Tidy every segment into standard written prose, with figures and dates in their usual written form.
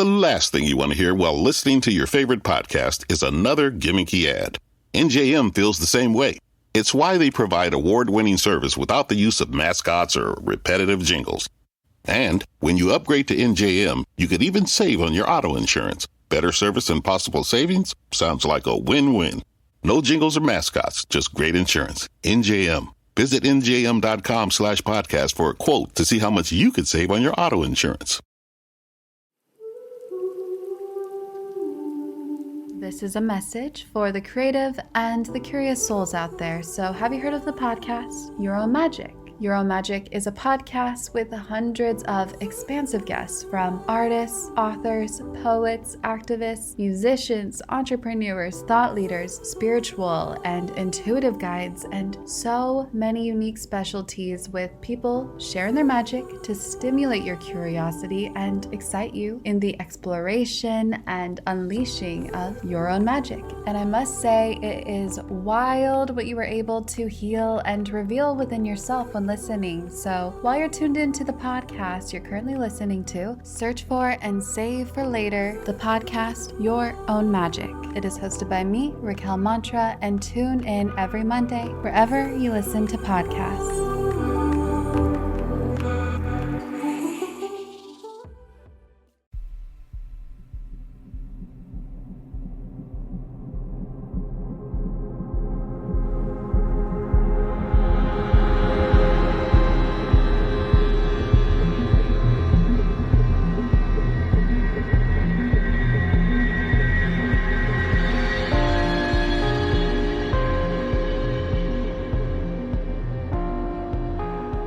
The last thing you want to hear while listening to your favorite podcast is another gimmicky ad. NJM feels the same way. It's why they provide award-winning service without the use of mascots or repetitive jingles. And when you upgrade to NJM, you could even save on your auto insurance. Better service and possible savings? Sounds like a win-win. No jingles or mascots, just great insurance. NJM. Visit njm.com/podcast for a quote to see how much you could save on your auto insurance. This is a message for the creative and the curious souls out there. So have you heard of the podcast, Your Own Magic? Your Own Magic is a podcast with hundreds of expansive guests from artists, authors, poets, activists, musicians, entrepreneurs, thought leaders, spiritual and intuitive guides, and so many unique specialties with people sharing their magic to stimulate your curiosity and excite you in the exploration and unleashing of your own magic. And I must say, it is wild what you were able to heal and reveal within yourself when listening. So while you're tuned into the podcast you're currently listening to, search for and save for later the podcast Your Own Magic. It is hosted by me, Raquel Mantra, and tune in every Monday wherever you listen to podcasts.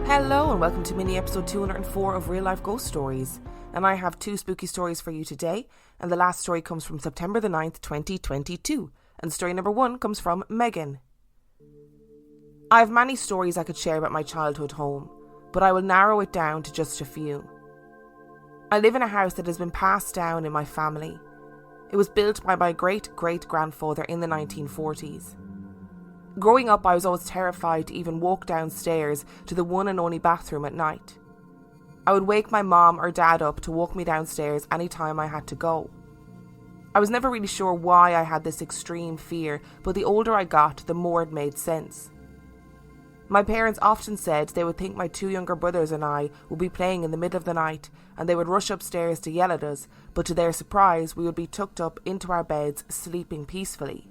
Hello and welcome to mini episode 204 of Real Life Ghost Stories, and I have two spooky stories for you today, and the last story comes from September the 9th, 2022, and story number 1 comes from Megan. I have many stories I could share about my childhood home, but I will narrow it down to just a few. I live in a house that has been passed down in my family. It was built by my great-great-grandfather in the 1940s. Growing up, I was always terrified to even walk downstairs to the one and only bathroom at night. I would wake my mom or dad up to walk me downstairs any time I had to go. I was never really sure why I had this extreme fear, but the older I got, the more it made sense. My parents often said they would think my two younger brothers and I would be playing in the middle of the night, and they would rush upstairs to yell at us, but to their surprise, we would be tucked up into our beds, sleeping peacefully.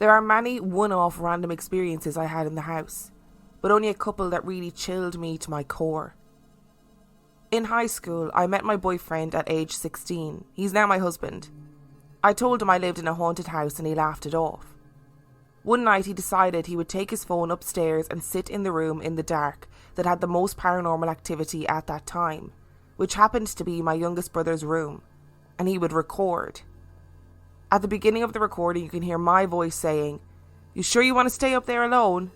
There are many one-off random experiences I had in the house, but only a couple that really chilled me to my core. In high school, I met my boyfriend at age 16. He's now my husband. I told him I lived in a haunted house and he laughed it off. One night he decided he would take his phone upstairs and sit in the room in the dark that had the most paranormal activity at that time, which happened to be my youngest brother's room, and he would record. At the beginning of the recording, you can hear my voice saying, "You sure you want to stay up there alone?"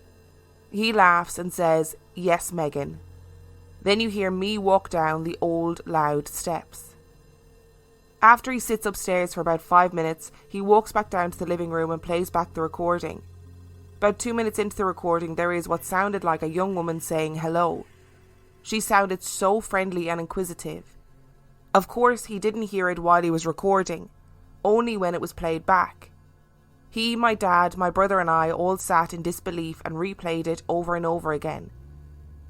He laughs and says, "Yes, Megan." Then you hear me walk down the old, loud steps. After he sits upstairs for about 5 minutes, he walks back down to the living room and plays back the recording. About 2 minutes into the recording, there is what sounded like a young woman saying hello. She sounded so friendly and inquisitive. Of course, he didn't hear it while he was recording, only when it was played back. He, my dad, my brother and I all sat in disbelief and replayed it over and over again.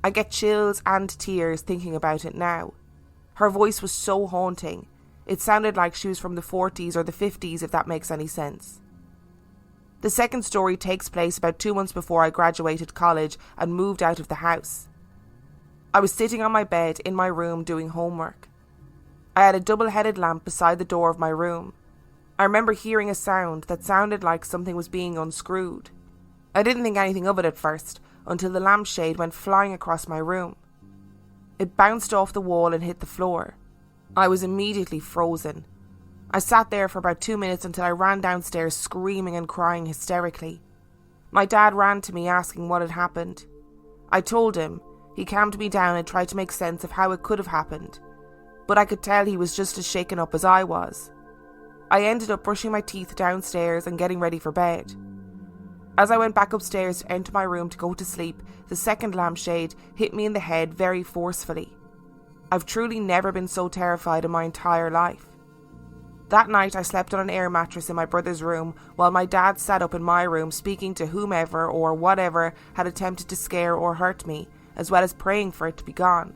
I get chills and tears thinking about it now. Her voice was so haunting. It sounded like she was from the 40s or the 50s, if that makes any sense. The second story takes place about 2 months before I graduated college and moved out of the house. I was sitting on my bed in my room doing homework. I had a double-headed lamp beside the door of my room. I remember hearing a sound that sounded like something was being unscrewed. I didn't think anything of it at first, until the lampshade went flying across my room. It bounced off the wall and hit the floor. I was immediately frozen. I sat there for about 2 minutes until I ran downstairs screaming and crying hysterically. My dad ran to me asking what had happened. I told him. He calmed me down and tried to make sense of how it could have happened, but I could tell he was just as shaken up as I was. I ended up brushing my teeth downstairs and getting ready for bed. As I went back upstairs to enter my room to go to sleep, the second lampshade hit me in the head very forcefully. I've truly never been so terrified in my entire life. That night I slept on an air mattress in my brother's room while my dad sat up in my room speaking to whomever or whatever had attempted to scare or hurt me, as well as praying for it to be gone.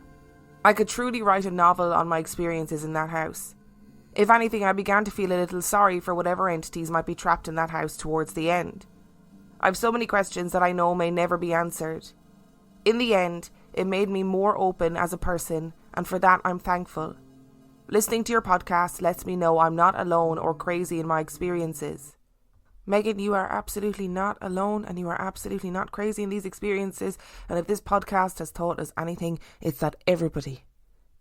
I could truly write a novel on my experiences in that house. If anything, I began to feel a little sorry for whatever entities might be trapped in that house towards the end. I've so many questions that I know may never be answered. In the end, it made me more open as a person, and for that I'm thankful. Listening to your podcast lets me know I'm not alone or crazy in my experiences. Megan, you are absolutely not alone, and you are absolutely not crazy in these experiences. And if this podcast has taught us anything, it's that everybody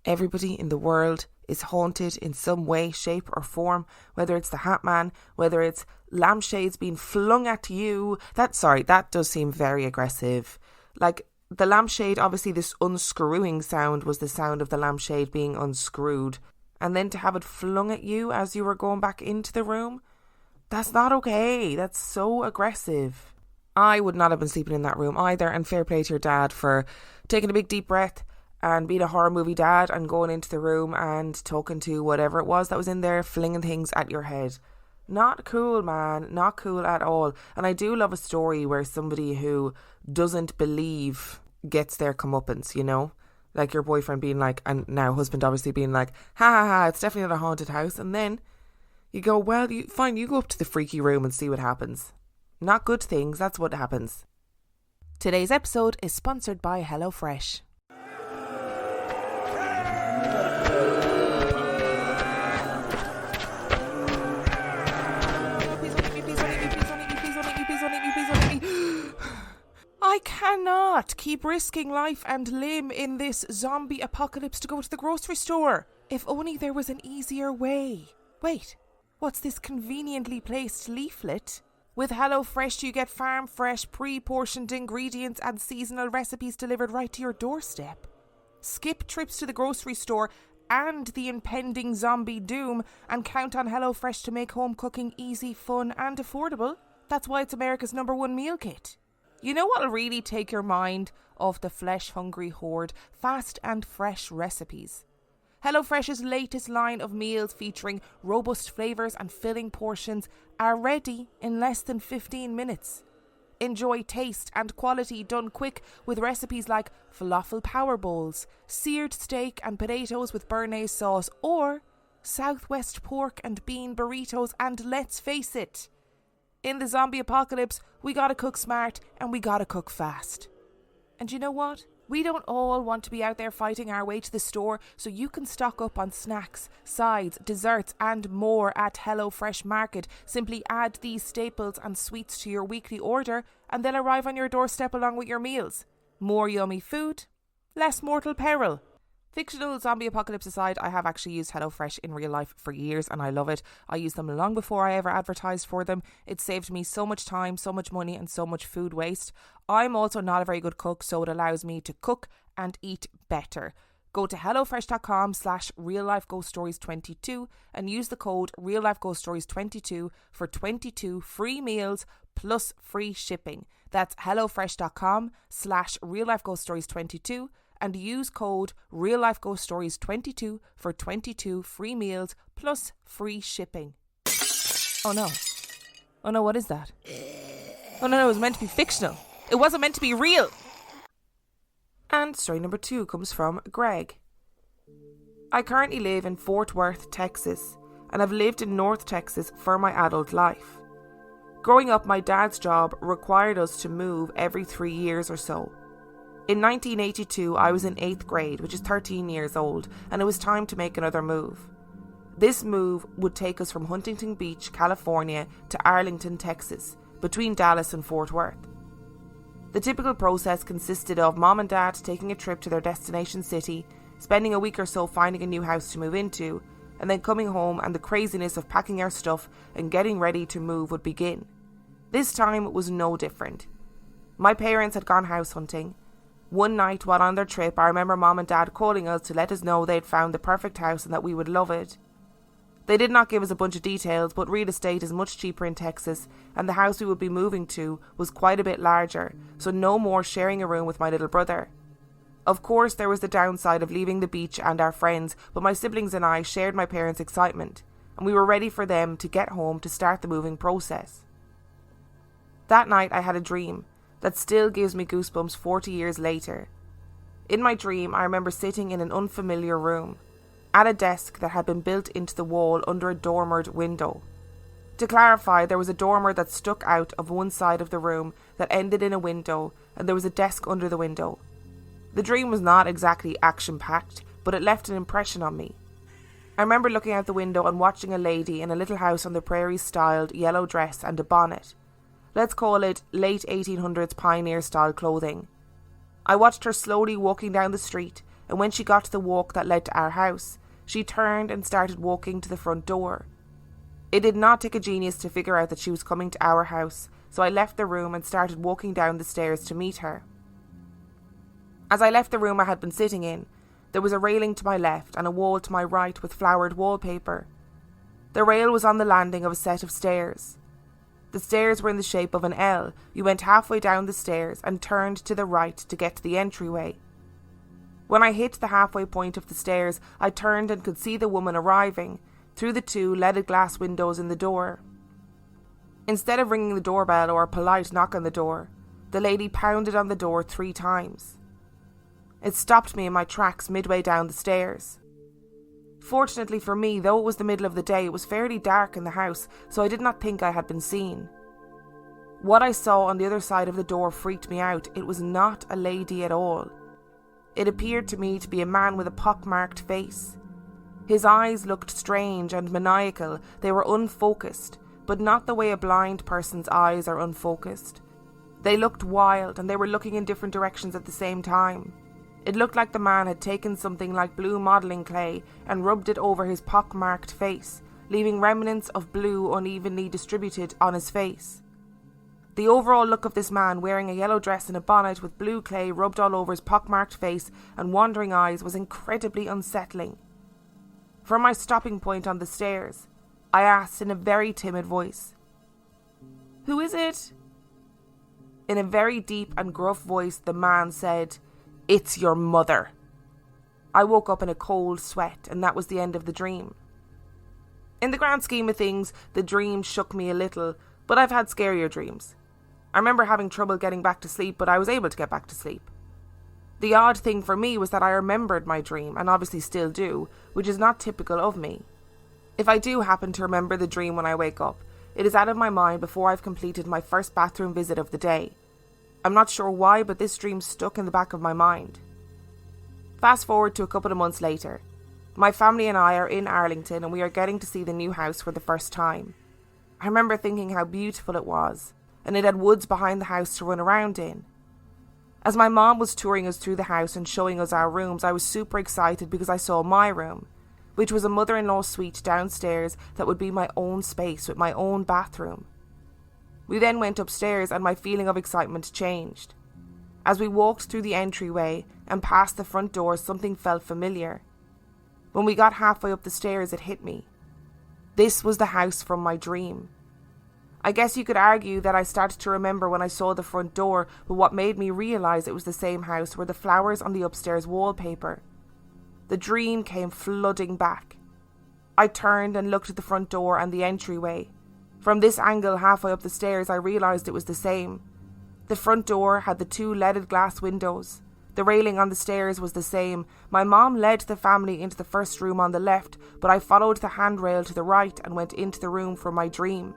in the world is haunted in some way, shape or form, whether it's the Hat Man, whether it's lampshades being flung at you. That does seem very aggressive. Like, the lampshade, obviously this unscrewing sound was the sound of the lampshade being unscrewed. And then to have it flung at you as you were going back into the room, that's not okay. That's so aggressive. I would not have been sleeping in that room either, and fair play to your dad for taking a big deep breath and being a horror movie dad and going into the room and talking to whatever it was that was in there, flinging things at your head. Not cool, man. Not cool at all. And I do love a story where somebody who doesn't believe gets their comeuppance, you know? Like your boyfriend being like, and now husband obviously being like, ha ha ha, it's definitely not a haunted house. And then you go, well, fine, you go up to the freaky room and see what happens. Not good things, that's what happens. Today's episode is sponsored by HelloFresh. I cannot keep risking life and limb in this zombie apocalypse to go to the grocery store. If only there was an easier way. Wait, what's this conveniently placed leaflet? With HelloFresh you get farm fresh, pre-portioned ingredients and seasonal recipes delivered right to your doorstep. Skip trips to the grocery store and the impending zombie doom and count on HelloFresh to make home cooking easy, fun and affordable. That's why it's America's #1 meal kit. You know what'll really take your mind off the flesh-hungry horde? Fast and fresh recipes. HelloFresh's latest line of meals featuring robust flavours and filling portions are ready in less than 15 minutes. Enjoy taste and quality done quick with recipes like falafel power bowls, seared steak and potatoes with béarnaise sauce, or Southwest pork and bean burritos. And let's face it, in the zombie apocalypse, we gotta cook smart and we gotta cook fast. And you know what? We don't all want to be out there fighting our way to the store, so you can stock up on snacks, sides, desserts and more at HelloFresh Market. Simply add these staples and sweets to your weekly order and they'll arrive on your doorstep along with your meals. More yummy food, less mortal peril. Fictional zombie apocalypse aside, I have actually used HelloFresh in real life for years and I love it. I used them long before I ever advertised for them. It saved me so much time, so much money and so much food waste. I'm also not a very good cook, so it allows me to cook and eat better. Go to hellofresh.com/reallifeghoststories22 and use the code reallifeghoststories22 for 22 free meals plus free shipping. That's hellofresh.com/reallifeghoststories22 and use code reallifeghoststories22 for 22 free meals plus free shipping. Oh no, what is that? Oh no, it was meant to be fictional. It wasn't meant to be real. And story number 2 comes from Greg. I currently live in Fort Worth, Texas, and have lived in North Texas for my adult life. Growing up, my dad's job required us to move every 3 years or so. In 1982, I was in 8th grade, which is 13 years old, and it was time to make another move. This move would take us from Huntington Beach, California to Arlington, Texas, between Dallas and Fort Worth. The typical process consisted of Mom and Dad taking a trip to their destination city, spending a week or so finding a new house to move into, and then coming home and the craziness of packing our stuff and getting ready to move would begin. This time was no different. My parents had gone house hunting. One night while on their trip, I remember Mom and Dad calling us to let us know they'd found the perfect house and that we would love it. They did not give us a bunch of details, but real estate is much cheaper in Texas, and the house we would be moving to was quite a bit larger, so no more sharing a room with my little brother. Of course, there was the downside of leaving the beach and our friends, but my siblings and I shared my parents' excitement. and we were ready for them to get home to start the moving process. That night I had a dream that still gives me goosebumps 40 years later. In my dream, I remember sitting in an unfamiliar room, at a desk that had been built into the wall under a dormered window. To clarify, there was a dormer that stuck out of one side of the room that ended in a window, and there was a desk under the window. The dream was not exactly action-packed, but it left an impression on me. I remember looking out the window and watching a lady in a little house on the prairie styled yellow dress and a bonnet. Let's call it late 1800s pioneer-style clothing. I watched her slowly walking down the street, and when she got to the walk that led to our house, she turned and started walking to the front door. It did not take a genius to figure out that she was coming to our house, so I left the room and started walking down the stairs to meet her. As I left the room I had been sitting in, there was a railing to my left and a wall to my right with flowered wallpaper. The rail was on the landing of a set of stairs. The stairs were in the shape of an L. You went halfway down the stairs and turned to the right to get to the entryway. When I hit the halfway point of the stairs, I turned and could see the woman arriving through the two leaded glass windows in the door. Instead of ringing the doorbell or a polite knock on the door, the lady pounded on the door 3 times. It stopped me in my tracks midway down the stairs. Fortunately for me, though it was the middle of the day, it was fairly dark in the house, so I did not think I had been seen. What I saw on the other side of the door freaked me out. It was not a lady at all. It appeared to me to be a man with a pock-marked face. His eyes looked strange and maniacal. They were unfocused, but not the way a blind person's eyes are unfocused. They looked wild, and they were looking in different directions at the same time. It looked like the man had taken something like blue modelling clay and rubbed it over his pock-marked face, leaving remnants of blue unevenly distributed on his face. The overall look of this man, wearing a yellow dress and a bonnet with blue clay rubbed all over his pock-marked face and wandering eyes, was incredibly unsettling. From my stopping point on the stairs, I asked in a very timid voice, "Who is it?" In a very deep and gruff voice, the man said, "It's your mother." I woke up in a cold sweat, and that was the end of the dream. In the grand scheme of things, the dream shook me a little, but I've had scarier dreams. I remember having trouble getting back to sleep, but I was able to get back to sleep. The odd thing for me was that I remembered my dream, and obviously still do, which is not typical of me. If I do happen to remember the dream when I wake up, it is out of my mind before I've completed my first bathroom visit of the day. I'm not sure why, but this dream stuck in the back of my mind. Fast forward to a couple of months later. My family and I are in Arlington, and we are getting to see the new house for the first time. I remember thinking how beautiful it was, and it had woods behind the house to run around in. As my mom was touring us through the house and showing us our rooms, I was super excited because I saw my room, which was a mother-in-law suite downstairs that would be my own space with my own bathroom. We then went upstairs and my feeling of excitement changed. As we walked through the entryway and past the front door, something felt familiar. When we got halfway up the stairs, it hit me. This was the house from my dream. I guess you could argue that I started to remember when I saw the front door, but what made me realise it was the same house were the flowers on the upstairs wallpaper. The dream came flooding back. I turned and looked at the front door and the entryway. From this angle halfway up the stairs, I realised it was the same. The front door had the 2 leaded glass windows. The railing on the stairs was the same. My mom led the family into the first room on the left, but I followed the handrail to the right and went into the room from my dream.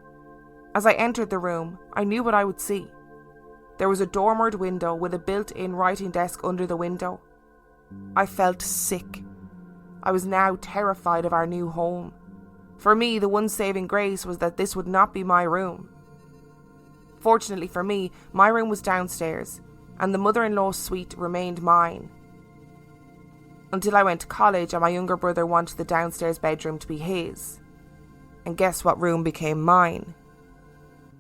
As I entered the room, I knew what I would see. There was a dormered window with a built-in writing desk under the window. I felt sick. I was now terrified of our new home. For me, the one saving grace was that this would not be my room. Fortunately for me, my room was downstairs, and the mother-in-law suite remained mine. Until I went to college and my younger brother wanted the downstairs bedroom to be his. And guess what room became mine?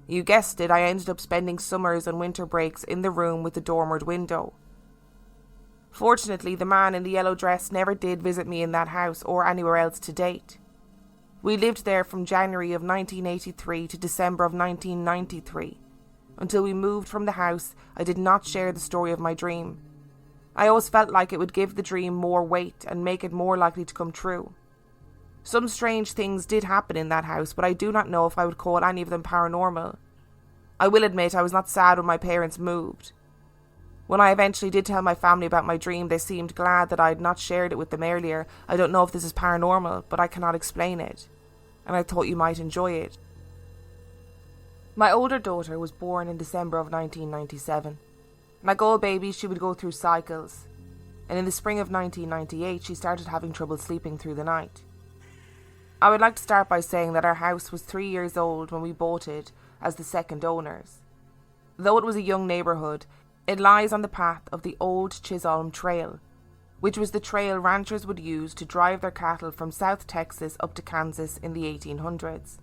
You guessed it, I ended up spending summers and winter breaks in the room with the dormered window. Fortunately, the man in the yellow dress never did visit me in that house or anywhere else to date. We lived there from January of 1983 to December of 1993. Until we moved from the house, I did not share the story of my dream. I always felt like it would give the dream more weight and make it more likely to come true. Some strange things did happen in that house, but I do not know if I would call any of them paranormal. I will admit I was not sad when my parents moved. When I eventually did tell my family about my dream, they seemed glad that I had not shared it with them earlier. I don't know if this is paranormal, but I cannot explain it, and I thought you might enjoy it. My older daughter was born in December of 1997. Like all babies, she would go through cycles, and in the spring of 1998 she started having trouble sleeping through the night. I would like to start by saying that our house was 3 years old when we bought it as the second owners. Though it was a young neighbourhood, it lies on the path of the old Chisholm Trail, which was the trail ranchers would use to drive their cattle from South Texas up to Kansas in the 1800s.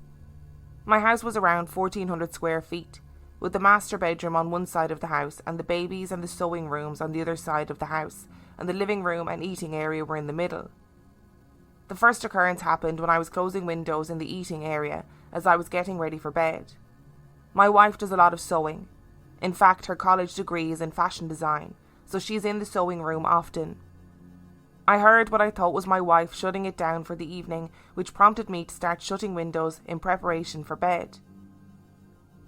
My house was around 1,400 square feet, with the master bedroom on one side of the house and the babies and the sewing rooms on the other side of the house, and the living room and eating area were in the middle. The first occurrence happened when I was closing windows in the eating area as I was getting ready for bed. My wife does a lot of sewing. In fact, her college degree is in fashion design, so she's in the sewing room often. I heard what I thought was my wife shutting it down for the evening, which prompted me to start shutting windows in preparation for bed.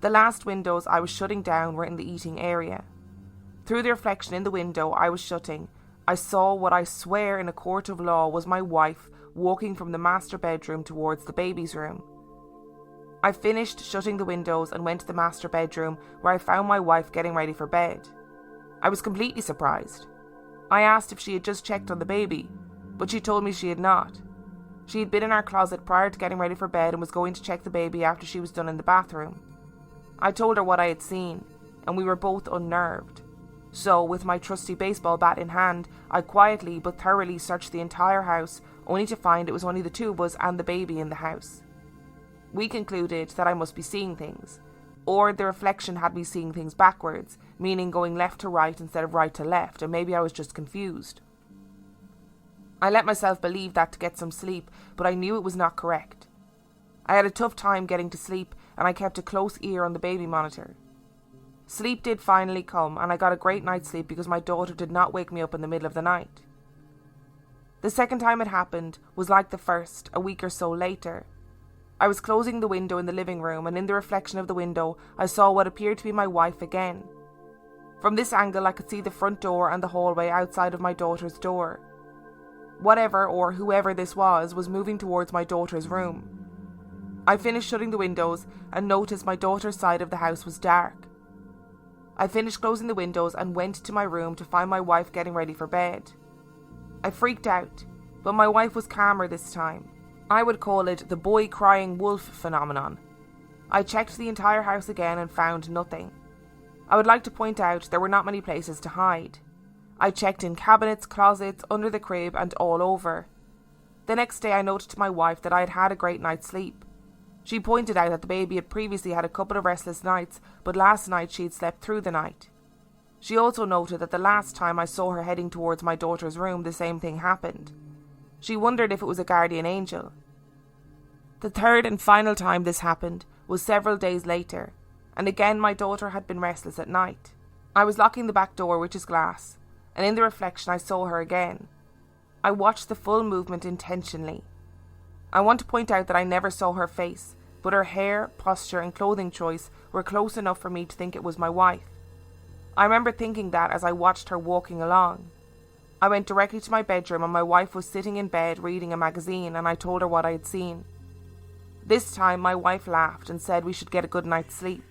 The last windows I was shutting down were in the eating area. Through the reflection in the window I was shutting, I saw what I swear in a court of law was my wife walking from the master bedroom towards the baby's room. I finished shutting the windows and went to the master bedroom, where I found my wife getting ready for bed. I was completely surprised. I asked if she had just checked on the baby, but she told me she had not. She had been in our closet prior to getting ready for bed and was going to check the baby after she was done in the bathroom. I told her what I had seen, and we were both unnerved. So, with my trusty baseball bat in hand, I quietly but thoroughly searched the entire house, only to find it was only the two of us and the baby in the house. We concluded that I must be seeing things, or the reflection had me seeing things backwards, meaning going left to right instead of right to left, and maybe I was just confused. I let myself believe that to get some sleep, but I knew it was not correct. I had a tough time getting to sleep, and I kept a close ear on the baby monitor. Sleep did finally come, and I got a great night's sleep because my daughter did not wake me up in the middle of the night. The second time it happened was like the first, a week or so later. I was closing the window in the living room, and in the reflection of the window I saw what appeared to be my wife again. From this angle I could see the front door and the hallway outside of my daughter's door. Whatever or whoever this was moving towards my daughter's room. I finished shutting the windows and noticed my daughter's side of the house was dark. I finished closing the windows and went to my room to find my wife getting ready for bed. I freaked out, but my wife was calmer this time. I would call it the boy crying wolf phenomenon. I checked the entire house again and found nothing. I would like to point out there were not many places to hide. I checked in cabinets, closets, under the crib and all over. The next day I noted to my wife that I had had a great night's sleep. She pointed out that the baby had previously had a couple of restless nights, but last night she had slept through the night. She also noted that the last time I saw her heading towards my daughter's room, the same thing happened. She wondered if it was a guardian angel. The third and final time this happened was several days later, and again my daughter had been restless at night. I was locking the back door, which is glass, and in the reflection I saw her again. I watched the full movement intentionally. I want to point out that I never saw her face, but her hair, posture and clothing choice were close enough for me to think it was my wife. I remember thinking that as I watched her walking along. I went directly to my bedroom and my wife was sitting in bed reading a magazine, and I told her what I had seen. This time my wife laughed and said we should get a good night's sleep.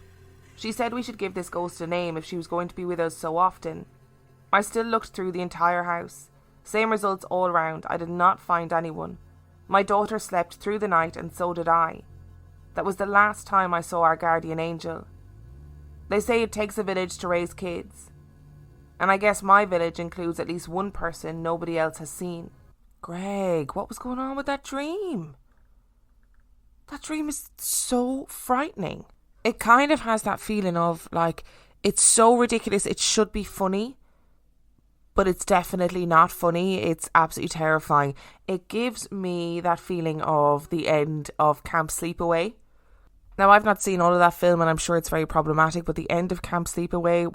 She said we should give this ghost a name if she was going to be with us so often. I still looked through the entire house. Same results all round. I did not find anyone. My daughter slept through the night and so did I. That was the last time I saw our guardian angel. They say it takes a village to raise kids. And I guess my village includes at least one person nobody else has seen. Greg, what was going on with that dream? That dream is so frightening. It kind of has that feeling of like, it's so ridiculous, it should be funny, but it's definitely not funny. It's absolutely terrifying. It gives me that feeling of the end of Camp Sleepaway. Now, I've not seen all of that film and I'm sure it's very problematic, but the end of Camp Sleepaway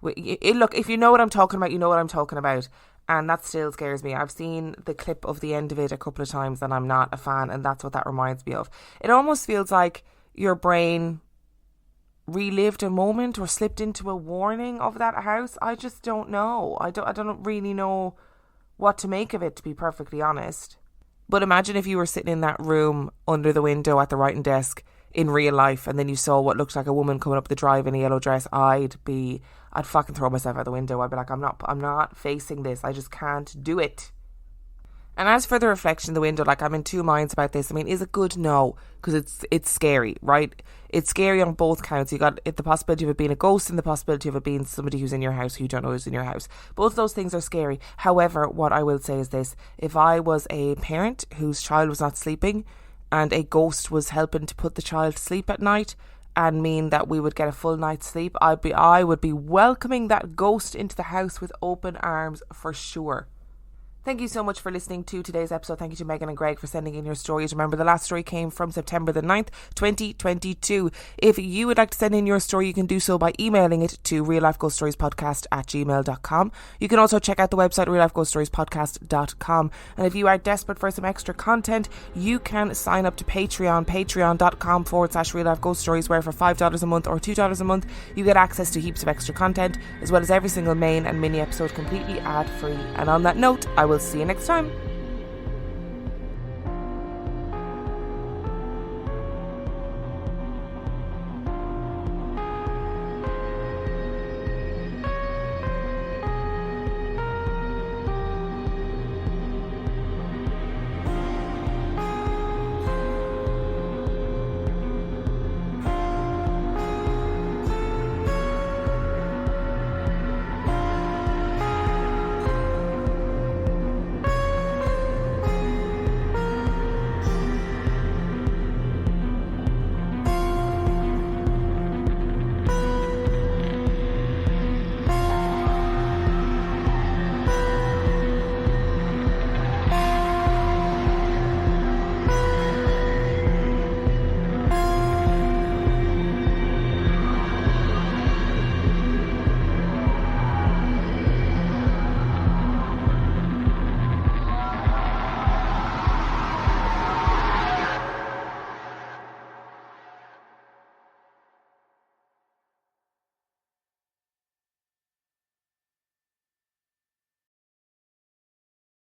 look, if you know what I'm talking about, you know what I'm talking about. And that still scares me. I've seen the clip of the end of it a couple of times and I'm not a fan, and that's what that reminds me of. It almost feels like your brain relived a moment or slipped into a warning of that house. I just don't know. I don't really know what to make of it, to be perfectly honest. But imagine if you were sitting in that room under the window at the writing desk in real life, and then you saw what looked like a woman coming up the drive in a yellow dress. I'd fucking throw myself out the window. I'd be like, I'm not facing this. I just can't do it. And as for the reflection in the window, like, I'm in two minds about this. I mean, is it good? No, because it's scary, right? It's scary on both counts. You got the possibility of it being a ghost and the possibility of it being somebody who's in your house who you don't know is in your house. Both those things are scary. However, what I will say is this: if I was a parent whose child was not sleeping and a ghost was helping to put the child to sleep at night and mean that we would get a full night's sleep, I would be welcoming that ghost into the house with open arms for sure. Thank you so much for listening to today's episode. Thank you to Megan and Greg for sending in your stories. Remember, the last story came from September the 9th, 2022. If you would like to send in your story, you can do so by emailing it to reallifeghoststoriespodcast@gmail.com. You can also check out the website reallifeghoststoriespodcast.com. And if you are desperate for some extra content, you can sign up to Patreon, patreon.com/reallifeghoststories, where for $5 a month or $2 a month, you get access to heaps of extra content, as well as every single main and mini episode completely ad-free. And on that note, I will see you next time.